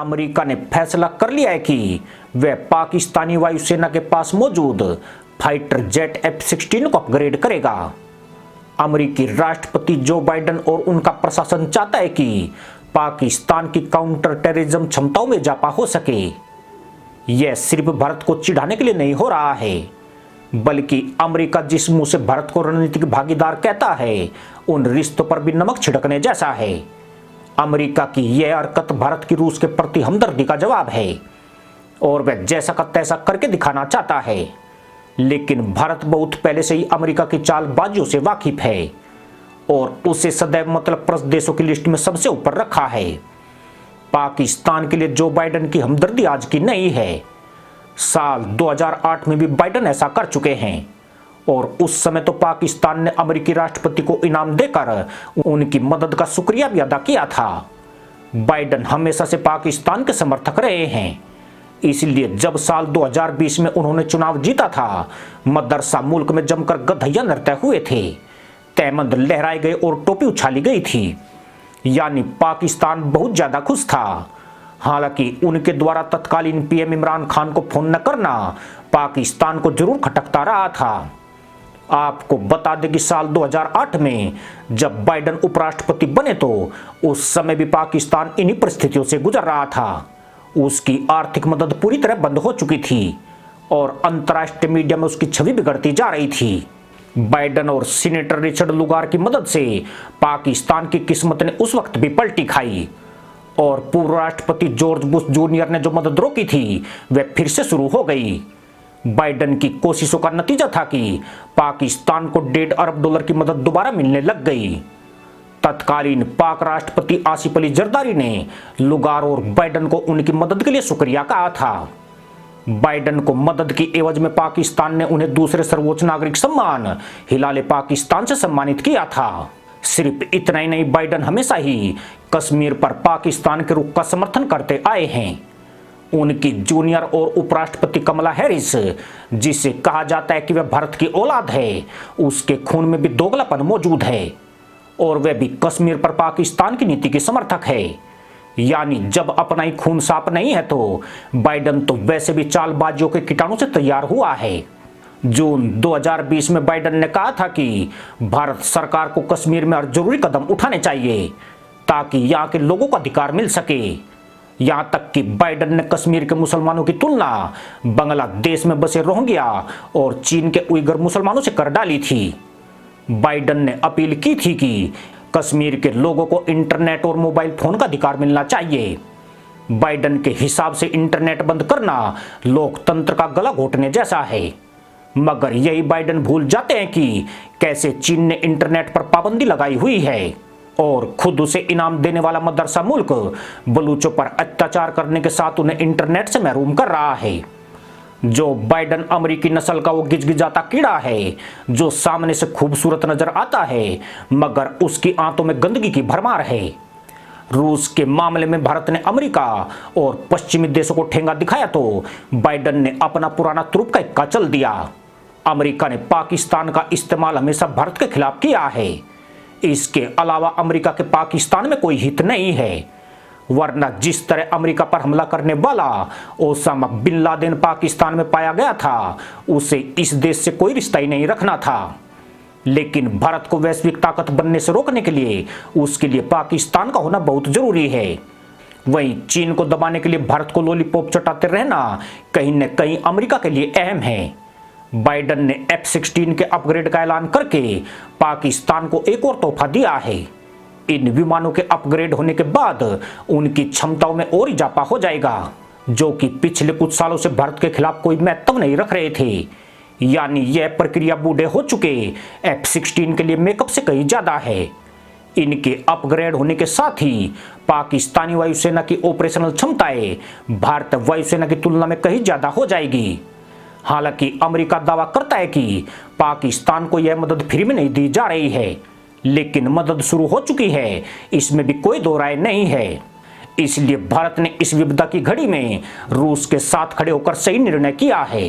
America ने फैसला कर लिया है कि वह पाकिस्तानी वायुसेना के पास मौजूद फाइटर जेट F-16 को अपग्रेड करेगा। अमेरिकी राष्ट्रपति जो बाइडेन और उनका प्रशासन चाहता है कि पाकिस्तान की काउंटर टेररिज्म क्षमताओं में इजाफा हो सके। यह सिर्फ भारत को चिढ़ाने के लिए नहीं हो रहा है, बल्कि अमेरिका जिस मुंह से भारत को रणनीतिक भागीदार कहता है, उन रिश्तों पर भी नमक छिड़कने जैसा है। अमेरिका की यह हरकत भारत की रूस के प्रति हमदर्दी का जवाब है और वह जैसा का तैसा करके दिखाना चाहता है। लेकिन भारत बहुत पहले से ही अमेरिका की चालबाजियों से वाकिफ है और उसे सदैव मतलबप्रस्त देशों की लिस्ट में सबसे ऊपर रखा है। पाकिस्तान के लिए जो बाइडेन की हमदर्दी आज की नहीं है। साल 2008 में भी बाइडेन ऐसा कर चुके हैं और उस समय तो पाकिस्तान ने अमेरिकी राष्ट्रपति को इनाम देकर उनकी मदद का शुक्रिया भी अदा किया था। बाइडेन हमेशा से पाकिस्तान के समर्थक रहे हैं, इसलिए जब साल 2020 में उन्होंने चुनाव जीता था, मदरसा मुल्क में जमकर गधैया नृत्य हुए थे, तहमंद लहराए गए और टोपी उछाली गई थी। यानी पाकिस्तान बहुत ज्यादा खुश था। हालांकि उनके द्वारा तत्कालीन पीएम इमरान खान को फोन न करना पाकिस्तान को जरूर खटकता रहा था। आपको बता दें कि साल 2008 में जब बाइडेन उपराष्ट्रपति बने तो उस समय भी पाकिस्तान इन्हीं परिस्थितियों से गुजर रहा था। उसकी आर्थिक मदद पूरी तरह बंद हो चुकी थी और अंतर्राष्ट्रीय मीडिया में उसकी छवि बिगड़ती जा रही थी। बाइडेन और सीनेटर रिचर्ड लुगार की मदद से पाकिस्तान की किस्मत ने उस वक्त भी पलटी खाई और पूर्व राष्ट्रपति जॉर्ज बुश जूनियर ने जो मदद रोकी थी वह फिर से शुरू हो गई। बाइडेन की कोशिशों का नतीजा था कि पाकिस्तान को $1.5 अरब की मदद दोबारा मिलने लग गई। तत्कालीन पाक राष्ट्रपति आसिफ अली जरदारी ने लुगार और बाइडेन को उनकी मदद के लिए शुक्रिया कहा था। बाइडेन को मदद की एवज में पाकिस्तान ने उन्हें दूसरे सर्वोच्च नागरिक सम्मान हिलाले पाकिस्तान से सम्मानित किया था। सिर्फ इतना ही नहीं, बाइडेन हमेशा ही कश्मीर पर पाकिस्तान के रुख का समर्थन करते आए हैं। उनकी जूनियर और उपराष्ट्रपति कमला हैरिस, जिसे कहा जाता है कि वह भारत की औलाद है, उसके खून में भी दोगलापन मौजूद है और वह भी कश्मीर पर पाकिस्तान की नीति की समर्थक है। यानी जब अपना ही खून साफ नहीं है तो बाइडेन तो वैसे भी चालबाजियों के कीटाणु से तैयार हुआ है। जून 2020 में बाइडेन ने कहा था कि भारत सरकार को कश्मीर में हर जरूरी कदम उठाने चाहिए ताकि यहाँ के लोगों को अधिकार मिल सके। यहाँ तक कि बाइडेन ने कश्मीर के मुसलमानों की तुलना बांग्लादेश में बसे रोहिंग्या और चीन के उइगर मुसलमानों से कर डाली थी। बाइडेन ने अपील की थी कि कश्मीर के लोगों को इंटरनेट और मोबाइल फोन का अधिकार मिलना चाहिए। बाइडेन के हिसाब से इंटरनेट बंद करना लोकतंत्र का गला घोटने जैसा है, मगर यही बाइडेन भूल जाते हैं कि कैसे चीन ने इंटरनेट पर पाबंदी लगाई हुई है और खुद उसे इनाम देने वाला मदरसा मुल्क बलूचों पर अत्याचार करने के साथ उन्हें इंटरनेट से महरूम कर रहा है। जो बाइडेन अमेरिकी नस्ल का वो गिजगिजाता कीड़ा है जो सामने से खूबसूरत नजर आता है मगर उसकी आंतों में गंदगी की भरमार है। रूस के मामले में भारत ने अमेरिका और पश्चिमी देशों को ठेंगा दिखाया तो बाइडेन ने अपना पुराना तुरुप का इक्का चल दिया। अमेरिका ने पाकिस्तान का इस्तेमाल हमेशा भारत के खिलाफ किया है। इसके अलावा अमेरिका के पाकिस्तान में कोई हित नहीं है, वरना जिस तरह अमेरिका पर हमला करने वाला ओसामा बिन लादेन पाकिस्तान में पाया गया था, उसे इस देश से कोई रिश्ता ही नहीं रखना था। लेकिन भारत को वैश्विक ताकत बनने से रोकने के लिए उसके लिए पाकिस्तान का होना बहुत जरूरी है। वहीं चीन को दबाने के लिए भारत को लॉलीपॉप चटाते रहना कहीं न कहीं अमेरिका के लिए अहम है। बाइडेन ने F-16 के अपग्रेड का ऐलान करके पाकिस्तान को एक और तोहफा दिया है। इन विमानों के अपग्रेड होने के बाद उनकी क्षमताओं में और इजाफा हो जाएगा, जो कि पिछले कुछ सालों से भारत के खिलाफ कोई महत्व नहीं रख रहे थे। यानी यह प्रक्रिया बूढ़े हो चुके F-16 के लिए मेकअप से कहीं ज्यादा है। इनके अपग्रेड होने के साथ ही पाकिस्तानी वायुसेना की ऑपरेशनल क्षमताएं भारतीय वायुसेना की तुलना में कहीं ज्यादा हो जाएगी। हालांकि अमेरिका दावा करता है कि पाकिस्तान को यह मदद फ्री में नहीं दी जा रही है, लेकिन मदद शुरू हो चुकी है, इसमें भी कोई दो राय नहीं है। इसलिए भारत ने इस विपदा की घड़ी में रूस के साथ खड़े होकर सही निर्णय किया है।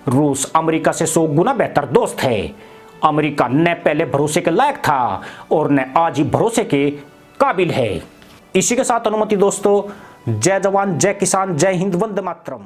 रूस अमेरिका से 100 गुना बेहतर दोस्त है। अमेरिका न पहले भरोसे के लायक था और न आज ही भरोसे के काबिल है। इसी के साथ अनुमति दोस्तों, जय जवान जय किसान जय हिंद वंदे मातरम।